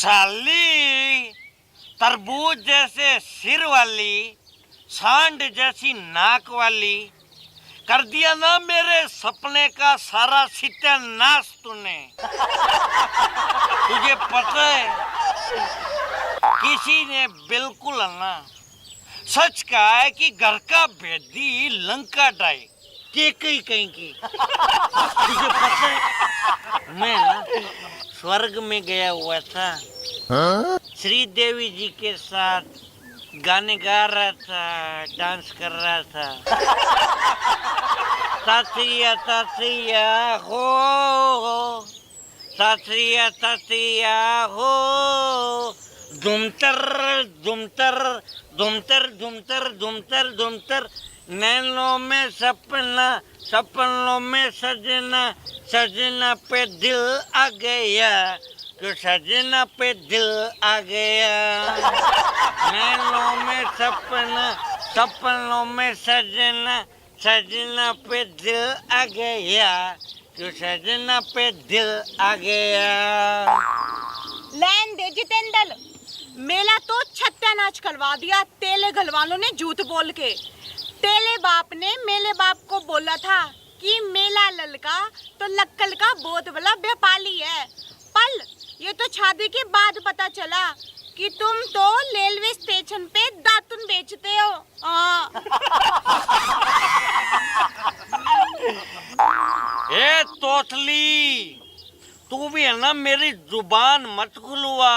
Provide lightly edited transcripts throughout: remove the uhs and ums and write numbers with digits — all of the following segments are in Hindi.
साली तरबूज जैसे सिर वाली, सांड जैसी नाक वाली, कर दिया ना मेरे सपने का सारा सत्यानाश तूने। तुझे पता है किसी ने बिल्कुल ना सच कहा है कि घर का भेदी लंका डाई के कहीं की। तुझे पता है मैं ना स्वर्ग में गया हुआ था। श्री देवी जी के साथ गाने गा रहा था, डांस कर रहा था। तातिया तातिया हो, तातिया तातिया हो, दुमतर दुमतर दुमतर दुमतर दुमतर दुमतर, नैनों में सपना, सपनों में सजना, सजना पे दिल आ गया, तो सजना पे दिल आ गया। नैनों में सपना, सपनों में सजना, सजना पे दिल आ गया, तो सजना पे दिल आ गया। लैन दे जितेंद्र, मेला तो छत्यानाश करवा दिया तेले घरवालों ने झूठ बोल के। तेले बाप ने मेले बाप को बोला था कि मेला ललका तो लक्कल का बहुत बड़ा व्यापारी है। पल ये तो शादी के बाद पता चला कि तुम तो रेलवे स्टेशन पे दातुन बेचते हो। ए तोतली, तू भी है ना मेरी जुबान मत खुलवा।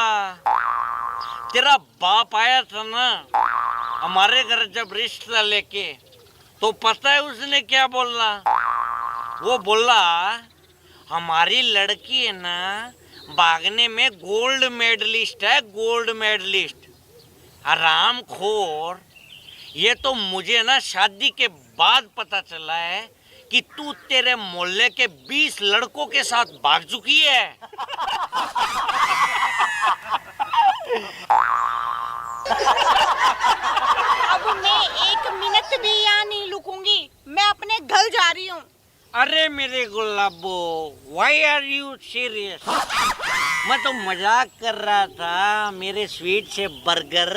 तेरा बाप आया था ना हमारे घर जब रिश्ता लेके, तो पता है उसने क्या बोला? वो बोला हमारी लड़की है ना भागने में गोल्ड मेडलिस्ट है, गोल्ड मेडलिस्ट। हराम खोर, ये तो मुझे ना शादी के बाद पता चला है कि तू तेरे मोहल्ले के 20 लड़कों के साथ भाग चुकी है। अब मैं 1 मिनट भी यहाँ नहीं रुकूंगी, मैं अपने घर जा रही हूँ। अरे मेरे गुलाबो, व्हाई आर यू सीरियस? मैं तो मजाक कर रहा था, मेरे स्वीट से बर्गर।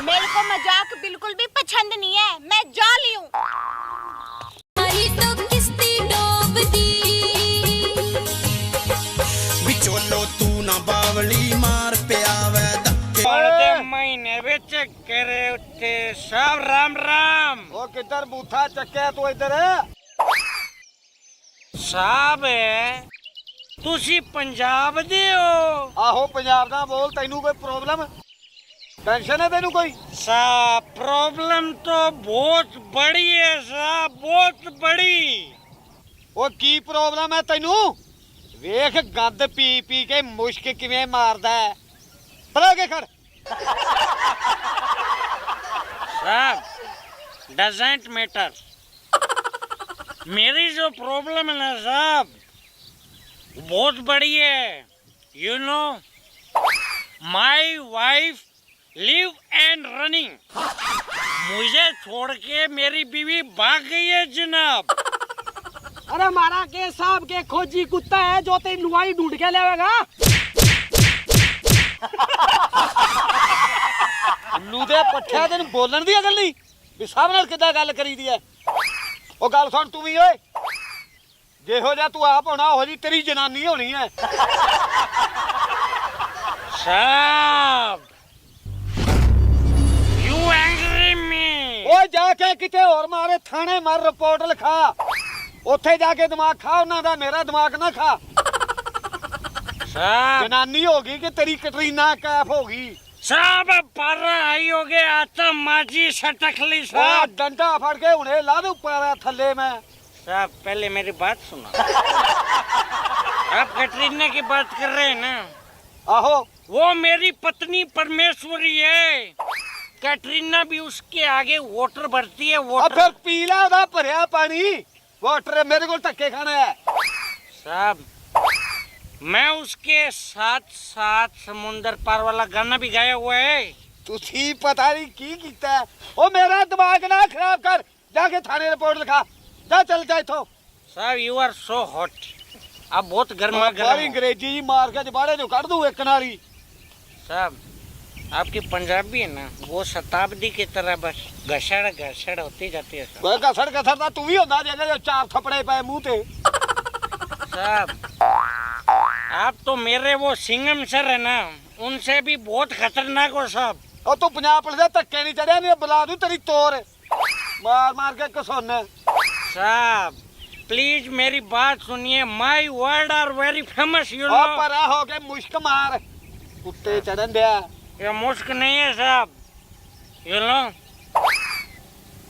मेरे को मजाक बिल्कुल भी पसंद नहीं है, मैं जा रही हूँ। तो किस्ती डोब दी विचोलो तू ना बावली मार पे आवे धक्के। पढ़ते महीने बिच करे उठे सब राम राम। वो किधर बूथा चक्के तू इधर है? साहब है तुसी पंजाब दे हो? आहो पंजाब दा बोल, तेनू कोई प्रॉब्लम टेंशन है तेनू कोई? साहब प्रॉब्लम तो बहुत बड़ी है साहब, बहुत बड़ी। वो की प्रॉब्लम है तेनू? वेख गंद पी पी के मुश्क किवें मारदा है। परा के खड़। साहब डजंट मैटर। मेरी जो प्रॉब्लम है ना साहब बहुत बड़ी है। You know my wife live and running. मुझे छोड़ के मेरी बीवी भाग गई है जनाब। अरे मारा के साहब के खोजी कुत्ता है जो तेरी नुआई ढूंढ के लेवेगा। लूदे पट्ठिया तेन बोलन दी अकल नहीं भी साहब नाल किदां गल करी दी है। ओ गल सुन तू भी ओए, जेहो जा तू आप होना ओहो जी तेरी जनानी होनी है। साहब यू एंग्री मी ਓਏ ਜਾ ਕੇ ਕਿਤੇ ਹੋਰ ਮਾਰੇ ਥਾਣੇ ਮਰ ਰਿਪੋਰਟ ਲਿਖਾ ਉੱਥੇ ਜਾ ਕੇ ਦਿਮਾਗ ਖਾ ਉਹਨਾਂ ਦਾ ਮੇਰਾ ਦਿਮਾਗ ਨਾ ਖਾ साहब ਜਨਾਨੀ ਹੋ ਗਈ ਕਿ ਤੇਰੀ ਕਟਰੀਨਾ ਕੈਫ ਹੋ ਗਈ साहब पर आई हो गए आता माजी सटकली ਉਹ साहब ਡੰਡਾ ਫੜ ਕੇ ਹੁਣੇ ਲਾ ਦੂ ਪਾਇਆ ਥੱਲੇ ਮੈਂ साहब पहले मेरी बात सुनो आप कैटरीना की बात कर रहे हैं ना ਆਹੋ वो मेरी पत्नी परमेश्वरी है कैटरीना भी उसके आगे वोटर भरती है ਆ वोटर ਫਿਰ ਪੀ ਲੈ ਉਹਦਾ ਭਰਿਆ ਪਾਣੀ ਵਾਟਰ ਮੇਰੇ ਕੋਲ ਧੱਕੇ ਖਾਣਾ ਹੈ साहब मैं उसके साथ साथ समुंदर पार वाला गाना भी गाया हुआ है ਤੁਸੀਂ ਪਤਾ ਨਹੀਂ ਕੀ ਕੀਤਾ ਹੈ। ਉਹ ਮੇਰਾ ਦਿਮਾਗ ਨਾ ਖਰਾਬ ਕਰ ਜਾ ਕੇ ਥਾਣੇ ਰਿਪੋਰਟ ਲਿਖਾ ਜਾ ਚੱਲ ਜਾ ਇੱਥੋਂ साहब यू आर सो हॉट आप बहुत गर्मा ਬਾਹਰ गर्म हो। ਅੰਗਰੇਜ਼ੀ ਜੀ ਮਾਰ ਕੇ ਜਬਾੜੇ ਨੂੰ ਕੱਢ ਦੂ ਇੱਕ ਨਾਲੀ साहब आपकी पंजाबी है ना वो शताब्दी की तरह बस घसड़ घसड़ होती जाती है साहब। ਓਏ ਘਸੜ ਘਸੜ ਤਾਂ ਤੂੰ ਵੀ ਹੁੰਦਾ ਜੇ ਚਾਰ ਥੱਪੜੇ ਪਏ ਮੂੰਹ ਤੇ साहब आप तो मेरे वो सिंगम सर है ना उनसे भी बहुत खतरनाक हो साहब। ਉਹ ਤੂੰ ਪੰਜਾਬ ਪੁਲਿਸ ਦੇ ਧੱਕੇ ਨਹੀਂ ਚੜਿਆ ਨਹੀਂ ਬੁਲਾ ਦੂ ਤੇਰੀ ਤੋਰ ਮਾਰ ਮਾਰ ਕੇ ਕਸੋਨ साहब प्लीज मेरी बात सुनिए my word are very famous you ਉਹ नो। ਪਰਾ ਹੋ ਕੇ ਮੁਸ਼ਕ ਮਾਰ ਉੱਤੇ ਚੜਨ ਦਿਆ ये मुश्क नहीं है साहब यू नो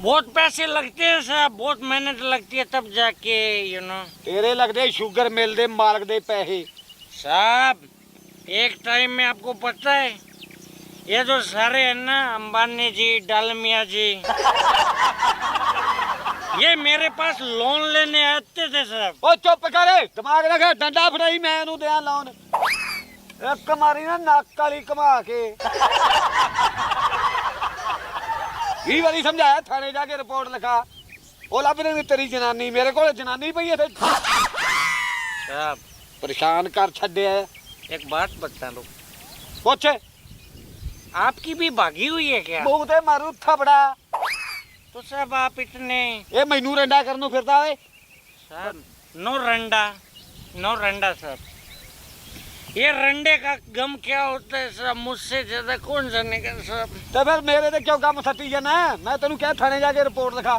बहुत पैसे लगते हैं साहब बहुत मेहनत लगती है तब जाके यू नो। ਤੇਰੇ ਲੱਗਦੇ ਸ਼ੂਗਰ ਮਿਲ ਦੇ ਮਾਲਕ ਦੇ ਪੈਸੇ साहब एक टाइम में आपको पता है ये जो सारे हैं ना अंबानी जी डालमिया जी ये मेरे पास लोन लेने आते थे साहब। ਉਹ ਚੁੱਪ ਕਰ ਦਿਮਾਗ ਲਗਾ ਡੰਡਾ ਫੜਾਈ ਮੈਂ ਇਹਨੂੰ ਦਿਆਂ ਲਾਉਣ ਇੱਕ ਮਾਰੀ ਨਾ ਨੱਕ ਵਾਲੀ ਘਮਾ ਕੇ 20 ਵਾਰੀ ਸਮਝਾਇਆ ਥਾਣੇ ਜਾ ਕੇ ਰਿਪੋਰਟ ਲਿਖਾ ਉਹ ਲੱਭ ਰਹੀ ਤੇਰੀ ਜਨਾਨੀ ਮੇਰੇ ਕੋਲ ਜਨਾਨੀ ਪਈ ਇੱਥੇ साहब ਪਰੇਸ਼ਾਨ ਕਰ ਛੱਡਿਆ एक बात बता दो ਪੁੱਛ आपकी भी भागी हुई है क्या? ਮੂੰਹ ਤੇ ਮਾਰੂ ਥਪੜਾ तो साहब आप इतने ਇਹ ਮੈਨੂੰ ਰੰਡਾ ਕਰਨ ਨੂੰ ਫਿਰਦਾ ਓਏ साहब नो रंडा साहब ये रंडे का गम क्या होता है साहब मुझसे ज्यादा कौन जानेगा साहब। ਤੇ ਫਿਰ ਮੇਰੇ ਤੇ ਕਿਉਂ ਕੰਮ ਸੱਟੀ ਜਾਣਾ ਮੈਂ ਤੈਨੂੰ ਕਿਹਾ ਥਾਣੇ ਜਾ ਕੇ ਰਿਪੋर्ट ਲਿਖਾ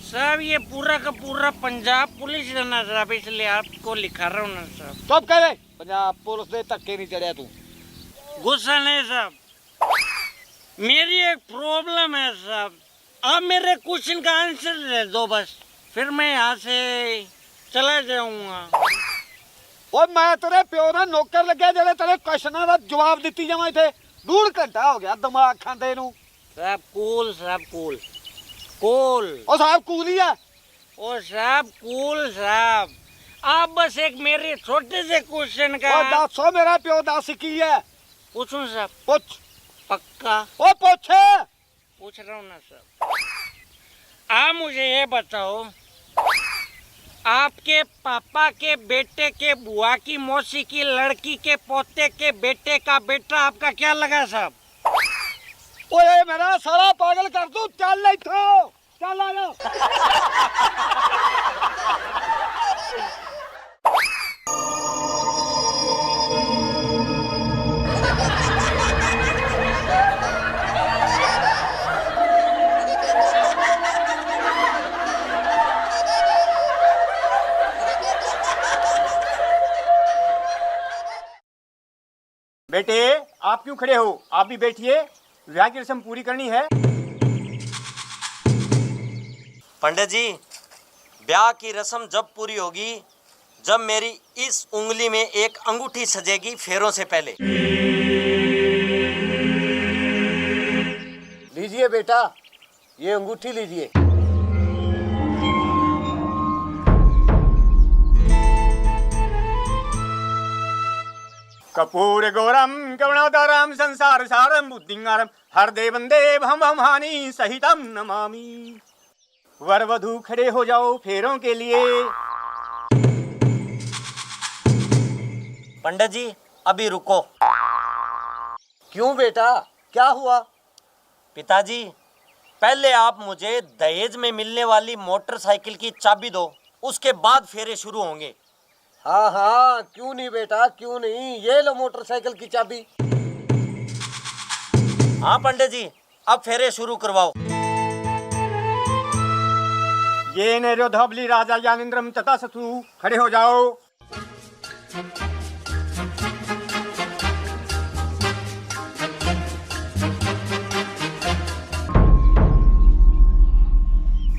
साहब ये पूरा का पूरा पंजाब पुलिस है ना साहब इसलिए आपको लिखा रहा हूँ ना साहब। ਚੁੱਪ ਕਰੇ ਪੰਜਾਬ ਪੁਲਿਸ ਦੇ ਧੱਕੇ ਨਹੀਂ ਚੜਿਆ ਤੂੰ गुस्सा नहीं साहब मेरी एक प्रॉब्लम है साहब आप मेरे क्वेश्चन का आंसर दे दो बस फिर मैं यहाँ से चला जाऊंगा। ਓਏ ਮੈਂ ਤੇਰੇ ਪਿਓ ਦਾ ਨੌਕਰ ਲੱਗਿਆ ਜਿਹੜੇ ਤੇਰੇ ਕੁਐਸਚਨਾਂ ਦਾ ਜਵਾਬ ਦਿੱਤੀ ਜਾਵਾਂ ਇੱਥੇ ਡੂਢ ਘੰਟਾ ਹੋ ਗਿਆ ਦਿਮਾਗ ਖਾਂਦੇ ਨੂੰ साहब कूल कूल ਉਹ ਸਾਹਿਬ ਕੂਲੀ ਆ ओ साहब कूल साहब आप बस एक मेरे छोटे से क्वेश्चन का ਉਹ ਦੱਸੋ ਮੇਰਾ ਪਿਓ ਦੱਸ ਕੀ ਹੈ पूछूं साहब ਪੁੱਛ पक्का ਉਹ ਪੁੱਛ पूछ रहा हूँ ना साहब आप मुझे ये बताओ आपके पापा के बेटे के बुआ की मौसी की लड़की के पोते के बेटे का बेटा आपका क्या लगा साहब? ਓਏ ਮੇਰਾ ਸਾਲਾ ਪਾਗਲ ਕਰ ਦੂੰ ਚੱਲ ਇੱਥੋਂ ਚੱਲ ਆ ਜਾ बेटे आप क्यों खड़े हो? आप भी बैठिए, विवाह की रस्म पूरी करनी है। पंडित जी ब्याह की रस्म जब पूरी होगी जब मेरी इस उंगली में एक अंगूठी सजेगी फेरों से पहले। लीजिए बेटा ये अंगूठी लीजिए कपूर गौरम करुणावतारम संसार सारम बुद्धिंगारम हर देवंदे हम हानि सहितम नमामि। वर वधू खड़े हो जाओ फेरों के लिए। पंडित जी अभी रुको। क्यों बेटा क्या हुआ? पिताजी पहले आप मुझे दहेज में मिलने वाली मोटरसाइकिल की चाबी दो, उसके बाद फेरे शुरू होंगे। हाँ हाँ क्यों नहीं बेटा क्यों नहीं, ये लो मोटरसाइकिल की चाबी। हाँ पंडित जी, अब फेरे शुरू करवाओ। ये नेरो धबली राजा ज्ञानेन्द्रम तथास्तु। खड़े हो जाओ।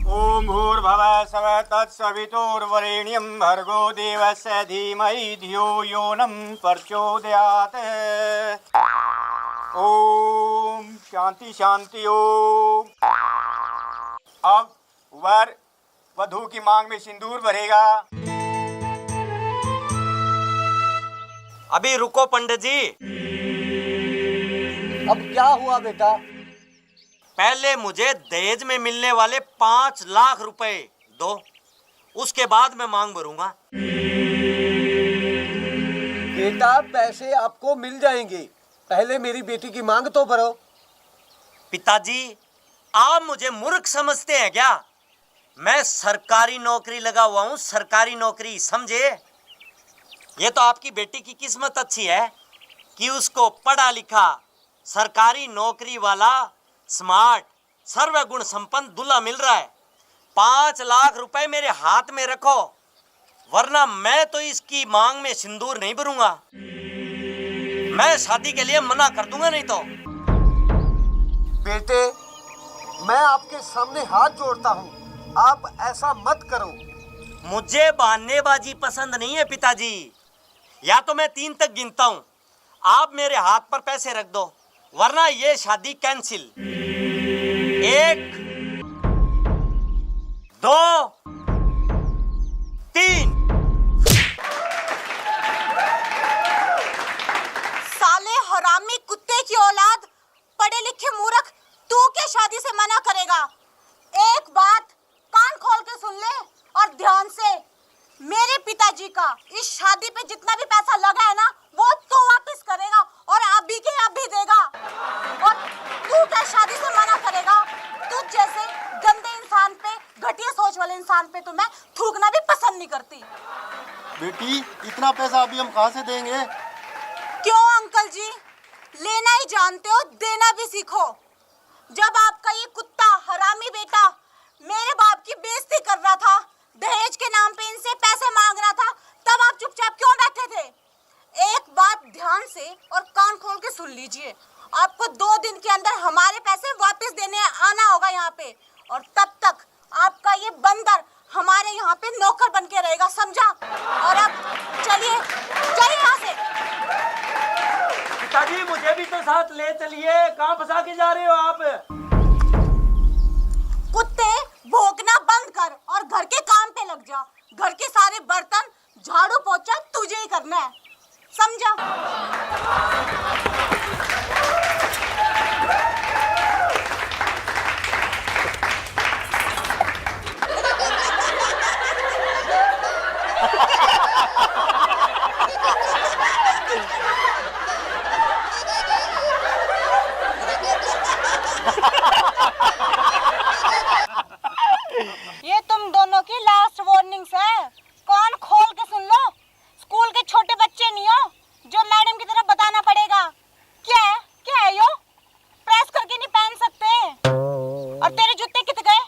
ओम भूर्भुवः स्वः तत्सवितुर्वरेण्यं भर्गो देवस्य धीमहि धियो यो नः प्रचोदयात्। ओम शांति शांति ओम। अब वर वधू की मांग में सिंदूर भरेगा। अभी रुको पंडित जी, अब क्या हुआ बेटा? पहले मुझे दहेज में मिलने वाले 5 लाख रुपए दो, उसके बाद मैं मांग भरूंगा। बेटा पैसे आपको मिल जाएंगे, पहले मेरी बेटी की मांग तो भरो। पिताजी, आप मुझे मूर्ख समझते हैं क्या? मैं सरकारी नौकरी लगा हुआ हूं, सरकारी नौकरी, समझे? ये तो आपकी बेटी की किस्मत अच्छी है कि उसको पढ़ा लिखा सरकारी नौकरी वाला स्मार्ट सर्वगुण संपन्न दूल्हा मिल रहा है। 5 लाख रुपए मेरे हाथ में रखो, वरना मैं तो इसकी मांग में सिंदूर नहीं भरूंगा। मैं शादी के लिए मना कर दूंगा नहीं तो। बेटे मैं आपके सामने हाथ जोड़ता हूँ, आप ऐसा मत करो। मुझे बहानेबाजी पसंद नहीं है पिताजी। या तो मैं 3 तक गिनता हूँ, आप मेरे हाथ पर पैसे रख दो, वरना ये शादी कैंसिल। 1 2 3। साले हरामी कुत्ते की औलाद, पढ़े लिखे मूर्ख, तू क्या शादी से मना करेगा? एक बात कान खोल के सुन ले और ध्यान से। मेरे पिताजी का इस शादी पे जितना भी पैसा लगा है ना, वो तू वापस करेगा और अभी के अभी देगा। और तू क्या शादी से मना करेगा? तू जैसे गंदे इंसान पे, घटिया सोच वाले इंसान पे तो मैं थूकना भी पसंद नहीं करती। बेटी इतना पैसा अभी हम कहाँ से देंगे? क्यों अंकल जी, लेना ही जानते हो, देना भी सीखो। जब आपका ये कुत्ता हरामी बेटा मेरे बाप की बेइज्जती कर रहा था, दहेज के नाम पे इनसे पैसे मांग रहा था, तब आप चुपचाप क्यों बैठे थे? एक बात ध्यान से और कान खोल के सुन लीजिए, आपको 2 दिन के अंदर हमारे पैसे वापस देने आना होगा यहाँ पे, और तब तक आपका ये बंदर हमारे यहाँ पे नौकर बन के रहेगा, समझा? और अब चलिए यहाँ से। पिताजी, मुझे भी तो साथ ले चलिए, कहाँ फंसा के जा रहे हो आप? कुत्ते, भौंकना बंद कर और घर के काम पे लग जा। घर के सारे बर्तन झाड़ू पोछा तुझे ही करना है, समझा? ये तुम दोनों की लास्ट वार्निंग्स है, कान खोल के सुन लो। स्कूल के छोटे बच्चे नहीं हो जो मैडम की तरफ बताना पड़ेगा। क्या है यो? प्रेस करके नहीं पहन सकते? और तेरे जूते कितने गए?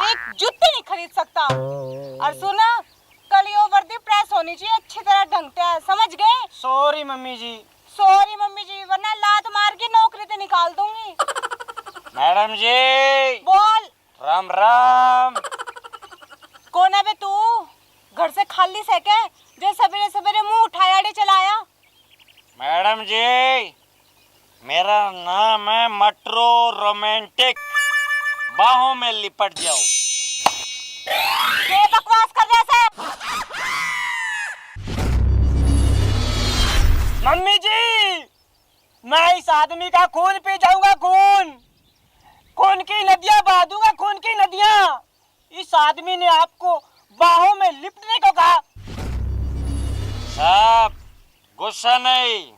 एक जूते नहीं खरीद सकता। और सुना, कल यो वर्दी प्रेस होनी चाहिए अच्छी तरह ढंग से, समझ गए? सॉरी मम्मी जी। सॉरी मम्मी जी, वरना लात मार के नौकरी से निकाल दूंगी। मैडम जी बोल। राम राम। कौन है बे तू? घर से खाली से क्या जो सवेरे सवेरे मुंह उठाया आड़े चलाया? मैडम जी, मेरा नाम है मट्रो रोमांटिक। बाहों में लिपट जाओ। ये बकवास कर रहे से? मम्मी जी, मैं इस आदमी का खून पी जाऊंगा, खून की नदियां बहा दूंगा, खून की नदियां। इस आदमी ने आपको बाहों में लिपटने को कहा। साहब, गुस्सा नहीं,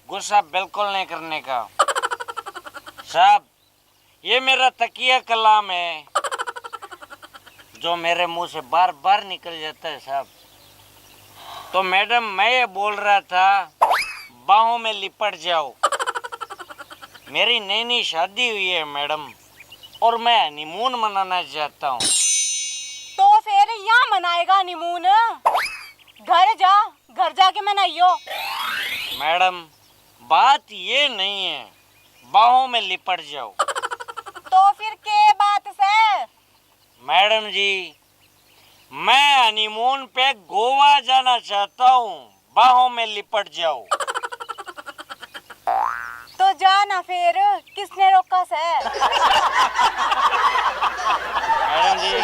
गुस्सा बिल्कुल नहीं करने का। साहब, ये मेरा तकिया कलाम है जो मेरे मुंह से बार बार निकल जाता है साहब। तो मैडम, मैं ये बोल रहा था, बाहों में लिपट जाओ। मेरी नई नई शादी हुई है मैडम, और मैं हनीमून मनाना चाहता हूँ। तो फिर यहाँ मनाएगा हनीमून? घर जाके मनाइयो। मैडम बात ये नहीं है, बाहों में लिपट जाओ। तो फिर के बात से? मैडम जी, मैं हनीमून पे गोवा जाना चाहता हूँ, बाहों में लिपट जाओ। तो जाना फिर, किसने रोका से? मैडम जी,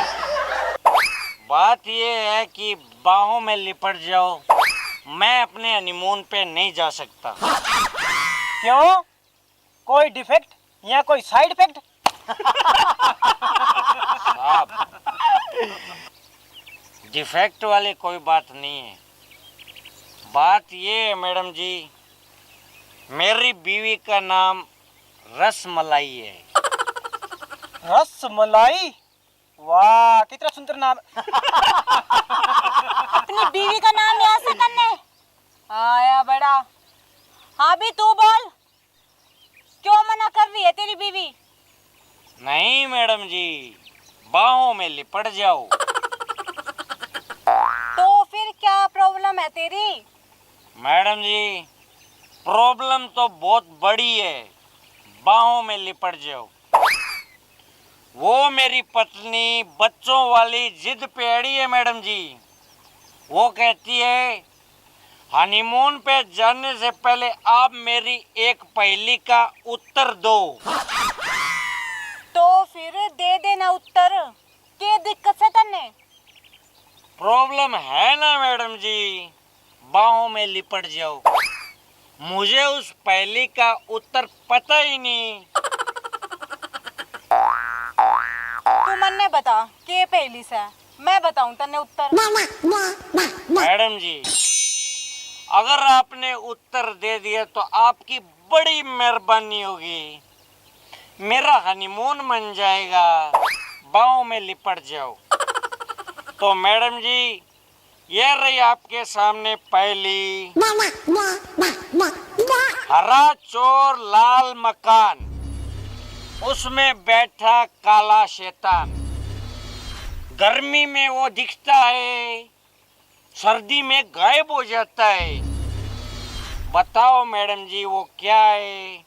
बात ये है कि बाहों में लिपट जाओ, मैं अपने हनीमून पे नहीं जा सकता। क्यों? कोई डिफेक्ट या कोई साइड इफेक्ट? साहब, डिफेक्ट वाली कोई बात नहीं है। बात ये है मैडम जी, मेरी बीवी का नाम रसमलाई है। रसमलाई? वाह, कितना सुंदर नाम। अपनी बीवी का नाम याद से करने आया बड़ा। हाँ भी तू बोल, क्यों मना कर रही है तेरी बीवी? नहीं मैडम जी, बाहों में लिपट जाओ। तो फिर क्या प्रॉब्लम है तेरी? मैडम जी, प्रॉब्लम तो बहुत बड़ी है, बाहों में लिपट जाओ। वो मेरी पत्नी बच्चों वाली जिद पे अड़ी है मैडम जी। वो कहती है हनीमून पे जाने से पहले आप मेरी एक पहेली का उत्तर दो। तो फिर दे देना उत्तर, क्या दिक्कत से तन्ने? प्रॉब्लम है ना मैडम जी, बाहों में लिपट जाओ। मुझे उस पहेली का उत्तर पता ही नहीं। तू मन्ने बता के पहली से, मैं बताऊं तन्ने उत्तर। मैडम जी, अगर आपने उत्तर दे दिया तो आपकी बड़ी मेहरबानी होगी, मेरा हनीमून बन जाएगा। बाहों में लिपट जाओ। तो मैडम जी, ये रही आपके सामने पहली। हरा चोर लाल मकान, उसमें बैठा काला शैतान। गर्मी में वो दिखता है, सर्दी में गायब हो जाता है। बताओ मैडम जी, वो क्या है?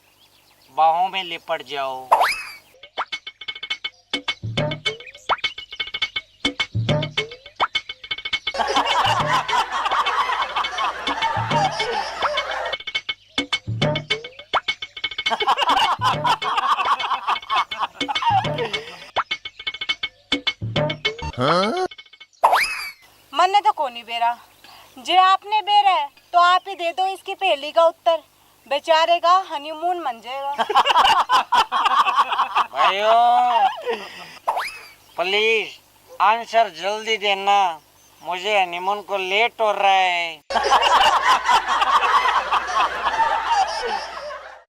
बाहों में लिपट जाओ। मन्ने तो कोनी बेरा, जे आपने बेरा है तो आप ही दे दो इसकी पहेली का उत्तर, बेचारे का हनीमून मन जाएगा। भाइयों, प्लीज आंसर जल्दी देना, मुझे हनीमून को लेट हो रहा है।